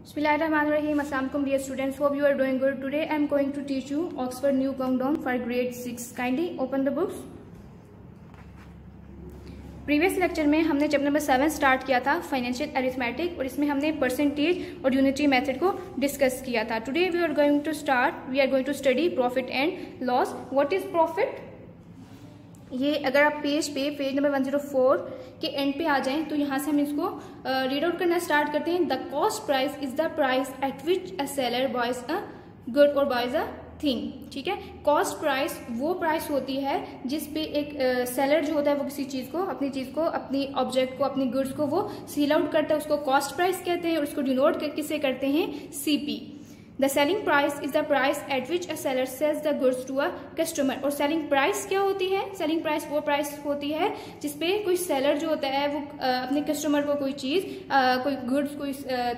Bismillahirrahmanirrahim. Assalamualaikum dear students. Hope you are doing good. Today I am going to teach you Oxford New Countdown for grade 6. Kindly open the books. Previous lecture में हमने chapter number 7 start किया था financial arithmetic और इसमें हमने percentage और unitary method को discuss किया था. Today we are going to study profit and loss. What is profit? ये अगर आप पेज नंबर 104 के एंड पे आ जाएं तो यहाँ से हम इसको रीड आउट करना स्टार्ट करते हैं. The cost price is the price at which a seller boys a good और बायज अ थिंग. ठीक है, कॉस्ट प्राइस वो प्राइस होती है जिस पे एक सेलर जो होता है वो किसी चीज को, अपनी चीज को, अपनी ऑब्जेक्ट को, अपनी गुड्स को वो सेल आउट करता है. उसको कॉस्ट प्राइस कहते हैं और उसको डिनोट किससे करते हैं? CP. The selling price is the price at which a seller sells the goods to a customer. और सेलिंग प्राइस क्या होती है? सेलिंग प्राइस वो प्राइस होती है जिसपे कोई सेलर जो होता है वो अपने कस्टमर को कोई चीज, कोई गुड्स, कोई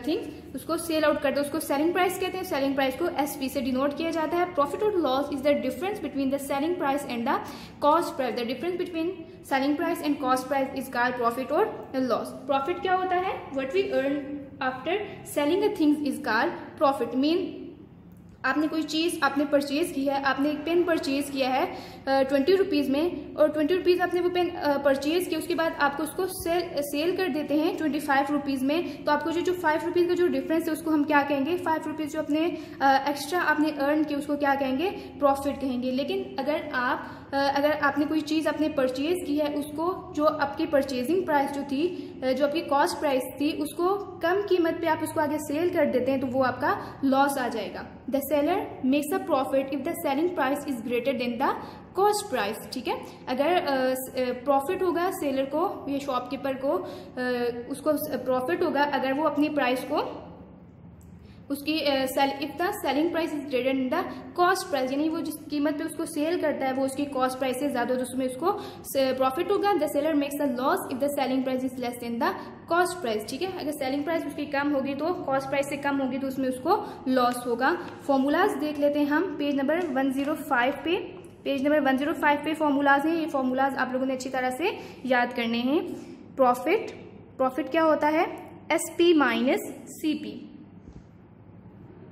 थिंग उसको सेल आउट करता है. उसको सेलिंग प्राइस कहते हैं. सेलिंग प्राइस को एसपी से डिनोट किया जाता है. प्रॉफिट और loss is the difference between the selling price and the cost price. The difference between selling price and cost price is called profit और लॉस. प्रॉफिट क्या होता है? What we earn after selling a things is called profit. Mean आपने कोई चीज़ आपने purchase की है, आपने एक पेन परचेज किया है 20 रुपीज़ में और 20 रुपीज़ आपने वो पेन परचेज किया, उसके बाद आपको उसको सेल कर देते हैं 25 रुपीज़ में. तो आपको जो 5 रुपीज़ का जो डिफरेंस है उसको हम क्या कहेंगे? 5 रुपीज़ जो अपने एक्स्ट्रा आपने अर्न किए उसको क्या कहेंगे? प्रॉफिट कहेंगे. लेकिन अगर आपने कोई चीज़ आपने परचेज की है, उसको जो आपकी परचेजिंग प्राइस जो थी, जो आपकी कॉस्ट प्राइस थी, उसको कम कीमत पे आप उसको आगे सेल कर देते हैं तो वो आपका लॉस आ जाएगा. The seller makes a profit if the selling price is greater than the cost price. ठीक है, अगर प्रॉफिट होगा सेलर को, ये शॉपकीपर को, उसको प्रॉफिट होगा अगर वो अपनी प्राइस को उसकी if the selling price is greater than the cost price, यानी वो जिस कीमत पे उसको सेल करता है वो उसकी कॉस्ट प्राइस से ज्यादा, तो उसमें उसको प्रॉफिट होगा. The seller makes a loss if the selling price is less than the cost price. ठीक है, अगर सेलिंग प्राइस उसकी कम होगी तो कॉस्ट प्राइस से कम होगी तो उसमें उसको लॉस होगा. फॉर्मूलाज देख लेते हैं हम पेज नंबर 105 पे. पेज नंबर 105 पे फॉर्मूलाज हैं. ये फॉर्मूलाज आप लोगों ने अच्छी तरह से याद करने हैं. प्रॉफिट क्या होता है? SP minus CP.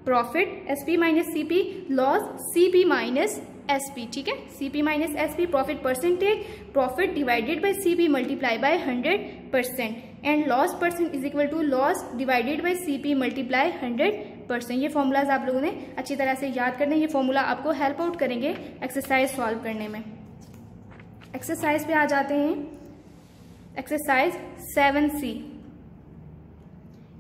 Profit SP minus CP. Loss CP minus SP. ठीक है, CP minus SP. Profit percentage, profit divided by CP multiply by 100%. And loss percent is equal to loss divided by CP multiply 100%. ये formulas आप लोगों ने अच्छी तरह से याद करने. ये फॉर्मूला आपको हेल्प आउट करेंगे एक्सरसाइज सॉल्व करने में. एक्सरसाइज पे आ जाते हैं. Exercise 7C.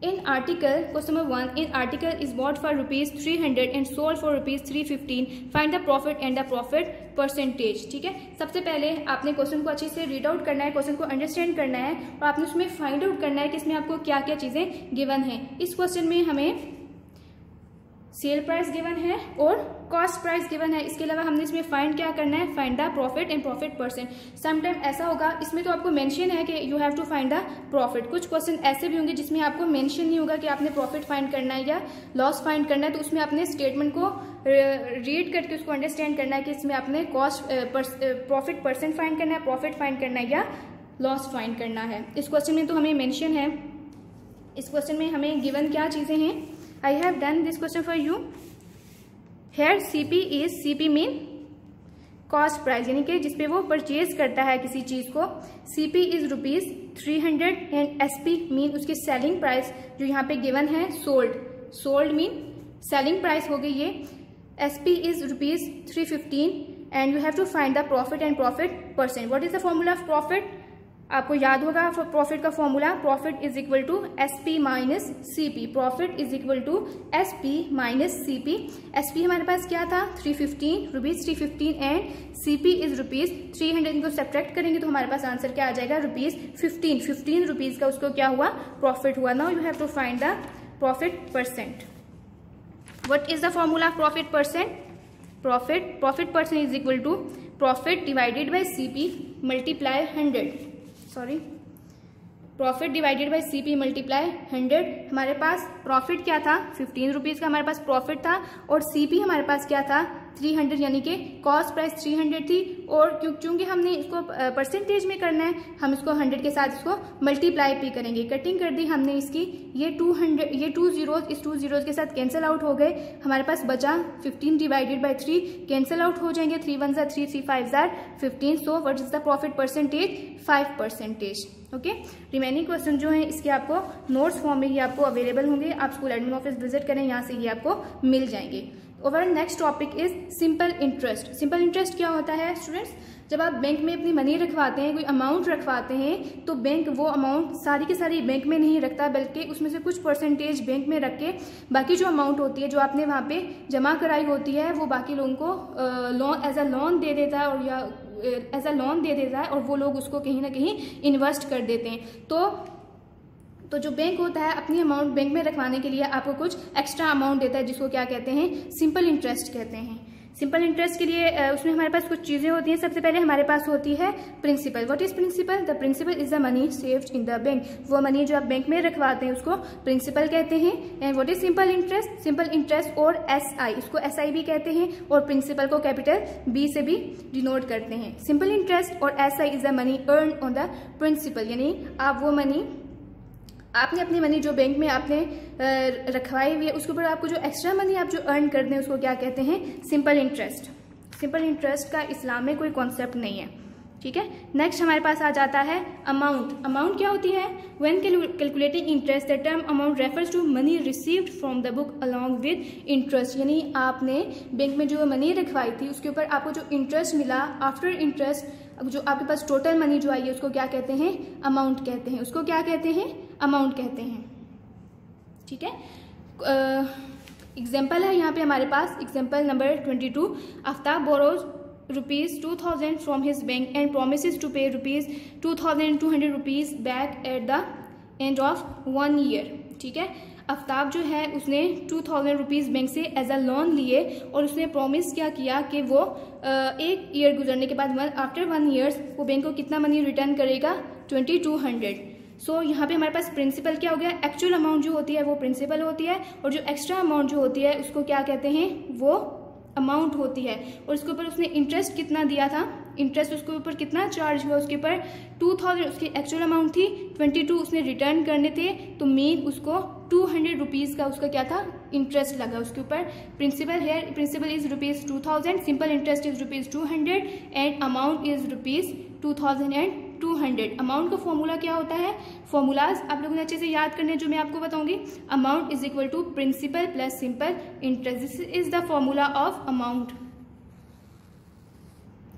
In article, question number 1, in article is bought for ₹300 and sold for ₹315. Find the profit and the profit percentage. ठीक है, सबसे पहले आपने क्वेश्चन को अच्छे से रीड आउट करना है, क्वेश्चन को अंडरस्टैंड करना है और आपने उसमें फाइंड आउट करना है कि इसमें आपको क्या क्या चीजें गिवन है. इस क्वेश्चन में हमें सेल प्राइस गिवन है और कॉस्ट प्राइस गिवन है. इसके अलावा हमने इसमें फाइंड क्या करना है? Find the profit and profit percent. Sometime ऐसा होगा इसमें तो आपको मेंशन है कि you have to find the profit. कुछ क्वेश्चन ऐसे भी होंगे जिसमें आपको मेंशन नहीं होगा कि आपने प्रॉफिट फाइंड करना है या लॉस फाइंड करना है. तो उसमें आपने स्टेटमेंट को रीड करके उसको अंडरस्टैंड करना है कि इसमें आपने प्रॉफिट परसेंट फाइंड करना है, प्रॉफिट फाइंड करना है या लॉस फाइंड करना है. इस क्वेश्चन में तो हमें मेंशन है. इस क्वेश्चन में हमें गिवन क्या चीजें हैं? I have done this question for you. Here CP mean cost price, यानी कि जिसपे वो परचेज करता है किसी चीज को. CP is ₹300 and SP mean उसकी सेलिंग प्राइस जो यहाँ पे गिवन है. सोल्ड मीन सेलिंग प्राइस हो गई ये. SP is ₹315 and you have to find the profit and profit percent. What is the formula of profit? आपको याद होगा प्रॉफिट का formula. Profit is equal to SP minus CP. Profit is equal to SP minus CP. SP हमारे पास क्या था? ₹315 and CP is ₹300. इनको subtract करेंगे तो हमारे पास आंसर क्या आ जाएगा? ₹15 रुपीज का उसको क्या हुआ? प्रॉफिट हुआ. Now you have to find the profit percent. What is the formula of profit percent? Profit percent is equal to profit divided by CP multiply 100. Profit divided by CP multiply 100. हमारे पास profit क्या था? ₹15 का हमारे पास profit था और CP हमारे पास क्या था? 300, यानी कि कॉस्ट प्राइस 300 थी, और क्योंकि हमने इसको परसेंटेज में करना है, हम इसको 100 के साथ इसको मल्टीप्लाई भी करेंगे। कटिंग कर दी हमने इसकी, ये 200, ये 2 जीरोज इस 2 जीरोज के साथ कैंसिल आउट हो गए, हमारे पास बचा 15 डिवाइडेड बाई 3, कैंसिल आउट हो जाएंगे, 3 1 ज़ा 3, 3 5 ज़ा 15। So what is the profit percentage? 5%। Okay, remaining question जो है इसके आपको नोट्स फॉर्म में ही आपको अवेलेबल होंगे, आप स्कूल एडमिन ऑफिस विजिट करें, यहाँ से ये आपको मिल जाएंगे। Over next topic is simple interest. Simple interest क्या होता है स्टूडेंट्स? जब आप बैंक में अपनी मनी रखवाते हैं, कोई अमाउंट रखवाते हैं, तो बैंक वो अमाउंट सारी की सारी बैंक में नहीं रखता, बल्कि उसमें से कुछ परसेंटेज बैंक में रख के बाकी जो अमाउंट होती है जो आपने वहाँ पे जमा कराई होती है वो बाकी लोगों को लोन एज अ लोन दे देता है, और या एज अ लोन दे देता है, और वो लोग उसको कहीं ना कहीं इन्वेस्ट कर देते हैं। तो जो बैंक होता है अपनी अमाउंट बैंक में रखवाने के लिए आपको कुछ एक्स्ट्रा अमाउंट देता है, जिसको क्या कहते हैं? सिंपल इंटरेस्ट कहते हैं। सिंपल इंटरेस्ट के लिए उसमें हमारे पास कुछ चीज़ें होती हैं। सबसे पहले हमारे पास होती है principal. What is principal? The principal is the money saved in the bank. वो मनी जो आप बैंक में रखवाते हैं उसको प्रिंसिपल कहते हैं। And what is simple interest? Simple interest और SI, इसको SI भी कहते हैं, और प्रिंसिपल को कैपिटल B से भी डिनोट करते हैं। सिंपल इंटरेस्ट और SI is the money earn on the principal, यानी आप वो मनी, आपने अपनी मनी जो बैंक में आपने रखवाई हुई है उसके ऊपर आपको जो एक्स्ट्रा मनी आप जो अर्न करते हैं उसको क्या कहते हैं? Simple interest. सिंपल इंटरेस्ट का इस्लाम में कोई कॉन्सेप्ट नहीं है, ठीक है। नेक्स्ट हमारे पास आ जाता है अमाउंट। अमाउंट क्या होती है? When calculating interest the term amount refers to money received from the book along with interest, यानी आपने बैंक में जो मनी रखवाई थी उसके ऊपर आपको जो इंटरेस्ट मिला आफ्टर इंटरेस्ट, जो आपके पास टोटल मनी जो आई है उसको क्या कहते हैं? अमाउंट कहते हैं। उसको क्या कहते हैं? अमाउंट कहते हैं, ठीक है। एग्जाम्पल है यहाँ पे हमारे पास, example number 22। Aftab borrows ₹2000 from his bank and promises to pay ₹2200 back at the end of 1 year, ठीक है। आफ्ताब जो है उसने 2000 रुपीज़ बैंक से एज अ लोन लिए, और उसने प्रॉमिस क्या किया कि वो 1 ईयर गुजरने के बाद आफ्टर 1 ईयर्स वो बैंक को कितना मनी रिटर्न करेगा? 2200। सो यहाँ पे हमारे पास प्रिंसिपल क्या हो गया? एक्चुअल अमाउंट जो होती है वो प्रिंसिपल होती है, और जो एक्स्ट्रा अमाउंट जो होती है उसको क्या कहते हैं? वो अमाउंट होती है। और उसके ऊपर उसने इंटरेस्ट कितना दिया था? इंटरेस्ट उसके ऊपर कितना चार्ज हुआ? उसके ऊपर 2000, उसकी एक्चुअल अमाउंट थी 22, उसने रिटर्न करने थे, तो मीन उसको 200 रुपीज़ का उसका क्या था? इंटरेस्ट लगा उसके ऊपर। प्रिंसिपल है, principal is ₹2000, simple interest is ₹200 and amount is ₹2200। Amount का फॉर्मूला क्या होता है? फॉर्मूलाज आप लोगों ने अच्छे से याद करने, जो मैं आपको बताऊंगी। Amount is equal to principal plus simple interest, this is the formula of amount,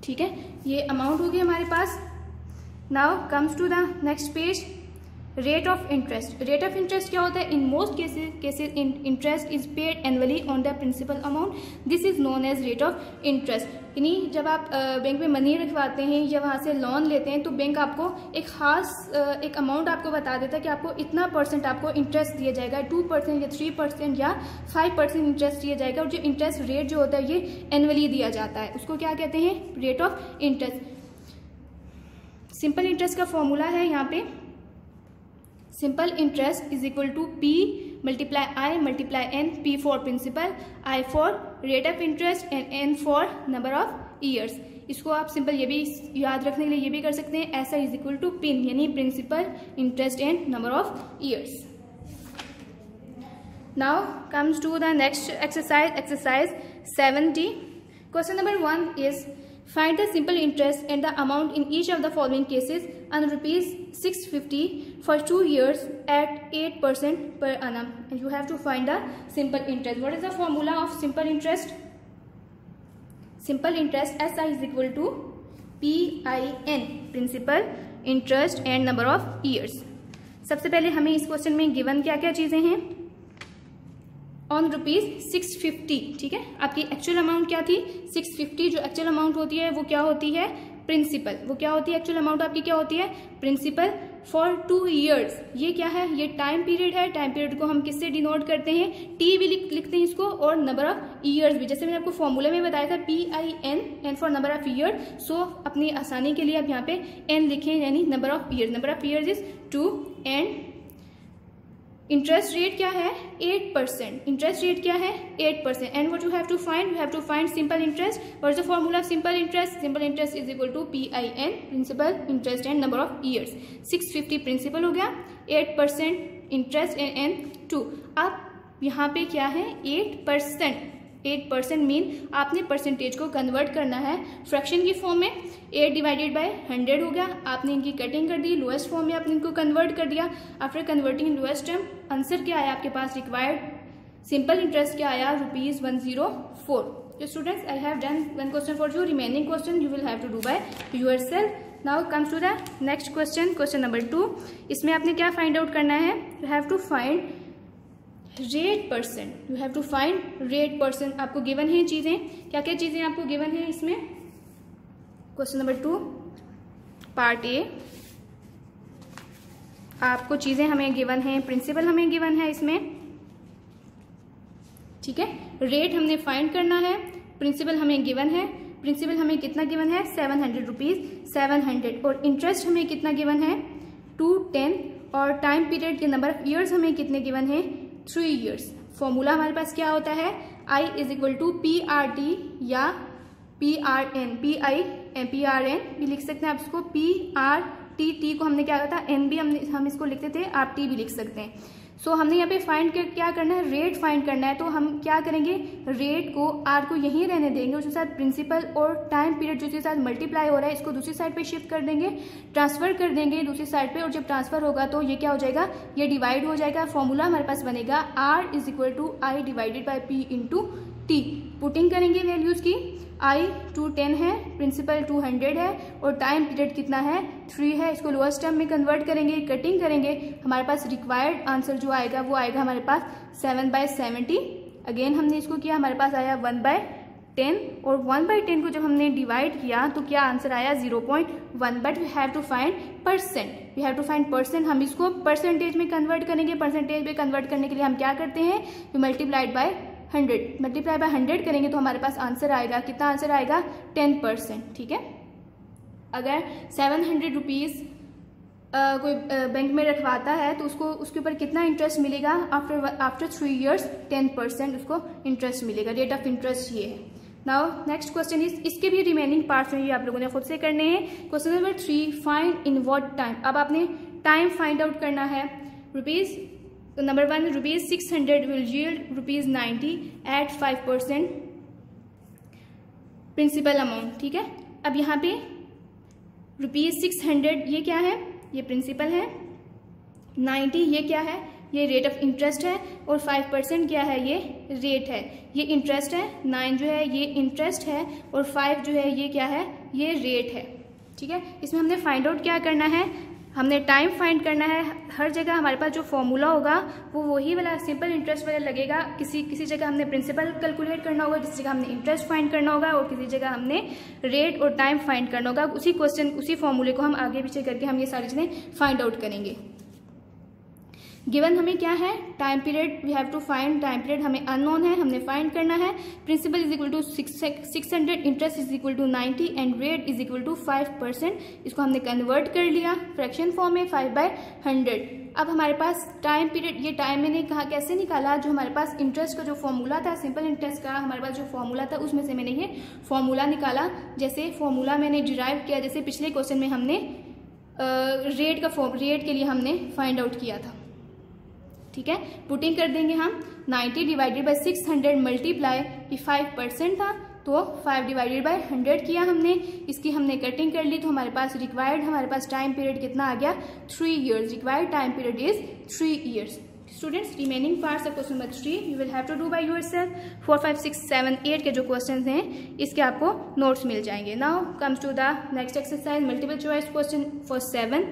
ठीक है। ये अमाउंट होगी हमारे पास। Now comes to the next page, rate of interest. Rate of interest क्या होता है? In most cases interest is paid annually on the principal amount, this is known as rate of interest. यानी जब आप bank में money रखवाते हैं या वहाँ से लोन लेते हैं, तो बैंक आपको एक खास एक अमाउंट आपको बता देता है कि आपको इतना % आपको इंटरेस्ट दिया जाएगा, 2% या 3% या 5% इंटरेस्ट दिया जाएगा, और जो इंटरेस्ट रेट जो होता है ये एनुअली दिया जाता है, उसको क्या कहते हैं? Rate of interest. Simple interest का फॉर्मूला है यहाँ पे, simple interest is equal to P multiply I multiply N, P for principal, I for rate of interest and N for number of years. इसको आप सिंपल ये भी याद रखने के लिए ये भी कर सकते हैं, ऐसा इज इक्वल टू पिन, यानी principal interest and number of years. Now comes to the next exercise, exercise 70। Question number 1 is find the simple interest and the amount in each of the following cases on ₹650 for 2 years at 8% per annum, and you have to find the simple interest. What is the formula of simple interest? Simple interest SI is equal to PIN, principal interest and number of years. सबसे पहले हमें इस question में given क्या क्या चीजें हैं? On ₹650, ठीक है। आपकी एक्चुअल अमाउंट क्या थी? 650। जो एक्चुअल अमाउंट होती है वो क्या होती है? प्रिंसिपल। वो क्या होती है? एक्चुअल अमाउंट आपकी क्या होती है? Principal for 2 years। ये क्या है? ये टाइम पीरियड है। टाइम पीरियड को हम किससे डिनोट करते हैं? T भी लिखते हैं इसको, और नंबर ऑफ ईयर्स भी, जैसे मैंने आपको फॉर्मूले में बताया था PIN, N for number of year. So अपनी आसानी के लिए आप यहाँ पे N लिखें, यानी number of year. Number of years is 2 and interest rate क्या है 8%, इंटरेस्ट रेट क्या है 8%. And what you have to find simple interest. What is the formula of simple interest. Simple interest is equal to PIN, principal interest and number of years. 650 principal हो गया, 8% interest and 2. अब यहाँ पे क्या है 8% mean आपने percentage को convert करना है फ्रैक्शन की फॉर्म में. 8 डिवाइडेड बाय 100 हो गया. आपने इनकी कटिंग कर दी, लोएस्ट फॉर्म में आपने इनको कन्वर्ट कर दिया. After converting lowest term, answer क्या आया आपके पास. रिक्वायर्ड सिंपल इंटरेस्ट क्या आया ₹104. So students, I have done one question for you. Remaining question you will have to do by yourself. Now comes to the next question, question number 2. इसमें आपने क्या find out करना है. You have to find rate percent. You have to find rate percent. आपको given है चीजें, क्या क्या चीजें आपको गिवन है इसमें. क्वेश्चन नंबर 2 पार्ट ए, आपको चीजें हमें गिवन है, प्रिंसिपल हमें गिवन है इसमें. ठीक है, रेट हमने फाइंड करना है, प्रिंसिपल हमें गिवन है. प्रिंसिपल हमें कितना गिवन है 700 रुपीज, 700. और इंटरेस्ट हमें कितना गिवन है 210. और टाइम पीरियड के नंबर ऑफ ईयर्स हमें कितने गिवन है 3 ईयर्स. फॉर्मूला हमारे पास क्या होता है I is equal to PRT या PRN. PRN भी लिख सकते हैं आप इसको. PRT को हमने क्या कहा था N भी हम इसको लिखते थे, आप T भी लिख सकते हैं. सो हमने यहाँ पे फाइंड क्या करना है, रेट फाइंड करना है. तो हम क्या करेंगे, रेट को R को यहीं रहने देंगे, उसके साथ प्रिंसिपल और टाइम पीरियड जो उसके साथ मल्टीप्लाई हो रहा है इसको दूसरी साइड पे शिफ्ट कर देंगे, ट्रांसफर कर देंगे दूसरी साइड पे. और जब ट्रांसफर होगा तो ये क्या हो जाएगा, ये डिवाइड हो जाएगा. फॉर्मूला हमारे पास बनेगा R is equal to I divided by P into T. Putting करेंगे वैल्यूज की. I 210 है, प्रिंसिपल 200 है और टाइम पीरियड कितना है 3 है. इसको लोअर्स्ट टर्म में कन्वर्ट करेंगे, कटिंग करेंगे. हमारे पास रिक्वायर्ड आंसर जो आएगा वो आएगा हमारे पास 7/70. अगेन हमने इसको किया, हमारे पास आया 1/10. और 1/10 को जब हमने डिवाइड किया तो क्या आंसर आया 0.1. But we have to find percent. हम इसको परसेंटेज में कन्वर्ट करेंगे. परसेंटेज में कन्वर्ट करने के लिए हम क्या करते हैं, वी मल्टीप्लाइड बाय 100 करेंगे तो हमारे पास आंसर आएगा, कितना आंसर आएगा 10%. ठीक है, अगर 700 रुपीज कोई बैंक में रखवाता है तो उसके ऊपर कितना इंटरेस्ट मिलेगा आफ्टर 3 ईयर्स 10% उसको इंटरेस्ट मिलेगा. रेट ऑफ इंटरेस्ट ये है. नाउ नेक्स्ट क्वेश्चन इज, इसके भी रिमेनिंग पार्ट्स हैं ये आप लोगों ने खुद से करने हैं. Question number 3, find in what time. अब आपने टाइम फाइंड आउट करना है. Number 1 ₹600 will yield ₹90 at 5% principal amount. ठीक है, अब यहाँ पे ₹600 ये क्या है, ये प्रिंसिपल है. 90 ये क्या है, ये रेट ऑफ इंटरेस्ट है. और 5% क्या है, ये रेट है. ये इंटरेस्ट है, 9 जो है ये इंटरेस्ट है और 5 जो है ये क्या है, ये रेट है. ठीक है, इसमें हमने फाइंड आउट क्या करना है, हमने टाइम फाइंड करना है. हर जगह हमारे पास जो फॉर्मूला होगा वो वही वाला सिंपल इंटरेस्ट वाला लगेगा. किसी जगह हमने प्रिंसिपल कैलकुलेट करना होगा, किसी जगह हमने इंटरेस्ट फाइंड करना होगा और किसी जगह हमने रेट और टाइम फाइंड करना होगा. उसी फॉर्मूले को हम आगे पीछे करके हम ये सारी चीजें फाइंड आउट करेंगे. गिवन हमें क्या है, time period. We have to find time period, हमें अननोन है, हमने फाइंड करना है. Principal is equal to 600, interest is equal to 90 and rate is equal to 5%. इसको हमने कन्वर्ट कर लिया फ्रैक्शन फॉर्म में 5/100. अब हमारे पास टाइम पीरियड, ये टाइम मैंने कहा कैसे निकाला, जो हमारे पास इंटरेस्ट का जो फॉर्मूला था, सिंपल इंटरेस्ट का हमारे पास जो फॉर्मूला था उसमें से मैंने ये फॉर्मूला निकाला. जैसे फॉर्मूला मैंने डिराइव किया, जैसे पिछले क्वेश्चन में हमने रेट के लिए हमने फाइंड आउट किया था. ठीक है, पुटिंग कर देंगे हम. 90 डिवाइडेड बाय 600 मल्टीप्लाई, ये 5% था तो 5 डिवाइडेड बाय 100 किया हमने. इसकी हमने कटिंग कर ली तो हमारे पास टाइम पीरियड कितना आ गया 3 years. Required time period is 3 years. Students, remaining parts of question number 3 you will have to do by yourself. 4, 5, 6, 7, 8 के जो क्वेश्चंस हैं इसके आपको नोट्स मिल जाएंगे. Now comes to the next exercise, multiple choice question for 7.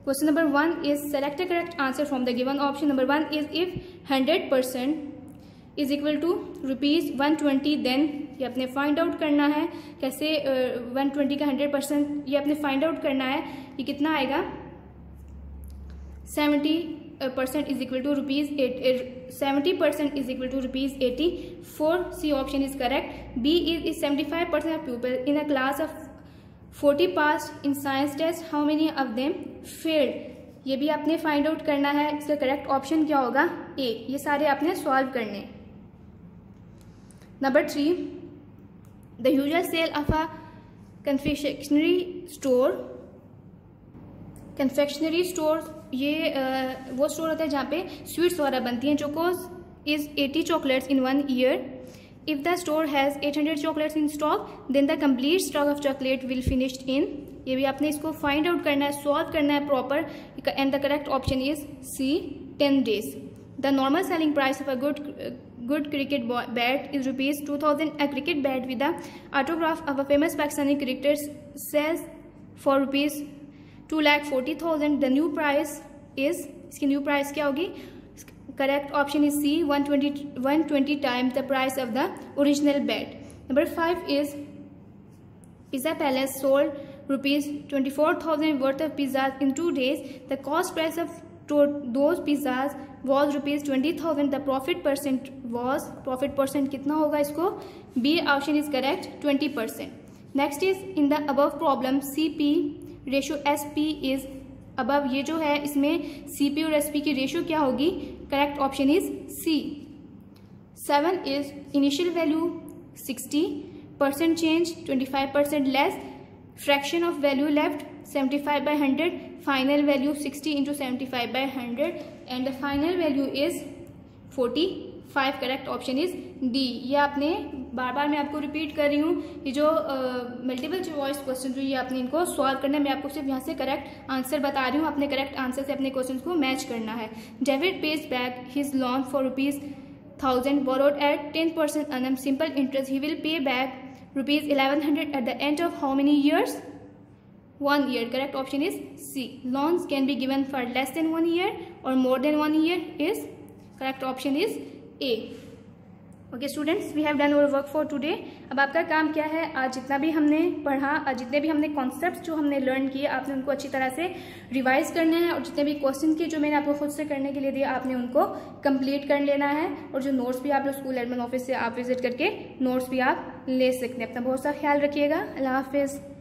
Question number 1 is select a correct answer from the given option. Number 1 is if 100% is equal to ₹120 then ये अपने find out करना है. कैसे 120 का 100% ये अपने फाइंड आउट करना है. ये कितना आएगा 70% is equal to ₹70% is equal to ₹80. 4 C option is correct. B is 75% of pupil in a class of 40 passed in science test, how many of them failed. ये भी आपने फाइंड आउट करना है। इसका करेक्ट ऑप्शन क्या होगा? ए। ये सारे आपने सॉल्व करने। Number 3, the usual sale of a confectionery store, ये वो स्टोर होता है जहाँ पे स्वीट्स वगैरह बनती हैं। Chocos is 80 chocolates in 1 year. If the store has 800 chocolates in stock, then the complete stock of chocolate will finished in. ये भी आपने इसको फाइंड आउट करना है, सॉल्व करना है proper, and the correct option is C, 10 days. The normal selling price of a good cricket bat is ₹2,000. A cricket bat with the autograph of a famous Pakistani cricketer sells for ₹2,40,000. The new price is, इसकी new price क्या होगी? Correct option is C, 120 times the price of the original bat. Number 5 is Pizza Palace sold ₹24,000 worth of pizzas in 2 days. The cost price of those pizzas was ₹20,000. The profit percent कितना होगा इसको? B option is correct, 20%. Next is in the above problem CP ratio SP is above. ये जो है इसमें CP और SP की ratio क्या होगी? Correct option is C. 7 is initial value 60%, change 25% less, fraction of value left 75/100, final value 60 into 75/100, and the final value is 45. Correct option is D. ये आपने बार बार मैं आपको रिपीट कर रही हूँ, ये जो मल्टीपल चॉइस क्वेश्चन जो ये आपने इनको सॉल्व करना है, मैं आपको सिर्फ यहाँ से करेक्ट आंसर बता रही हूँ, अपने करेक्ट आंसर से अपने क्वेश्चन को मैच करना है. David page back his loan for ₹1,000 borrowed at 10% annum simple interest. He will pay back ₹1,100 at the end of how many years? 1 year. Correct option is C. Loans can be given for less than 1 year or more than 1 year is correct option is A. Okay students, we have done our work for today. अब आपका काम क्या है, आज जितना भी हमने पढ़ा, आज जितने भी हमने कॉन्सेप्ट्स जो हमने लर्न किए, आपने उनको अच्छी तरह से रिवाइज करना है, और जितने भी क्वेश्चन के जो मैंने आपको खुद से करने के लिए दिया, आपने उनको कंप्लीट कर लेना है. और जो नोट्स भी आप लोग स्कूल एडमिन ऑफिस से आप विजिट करके नोट्स भी आप ले सकते हैं. अपना बहुत सा ख्याल रखिएगा. अल्लाह हाफिज़.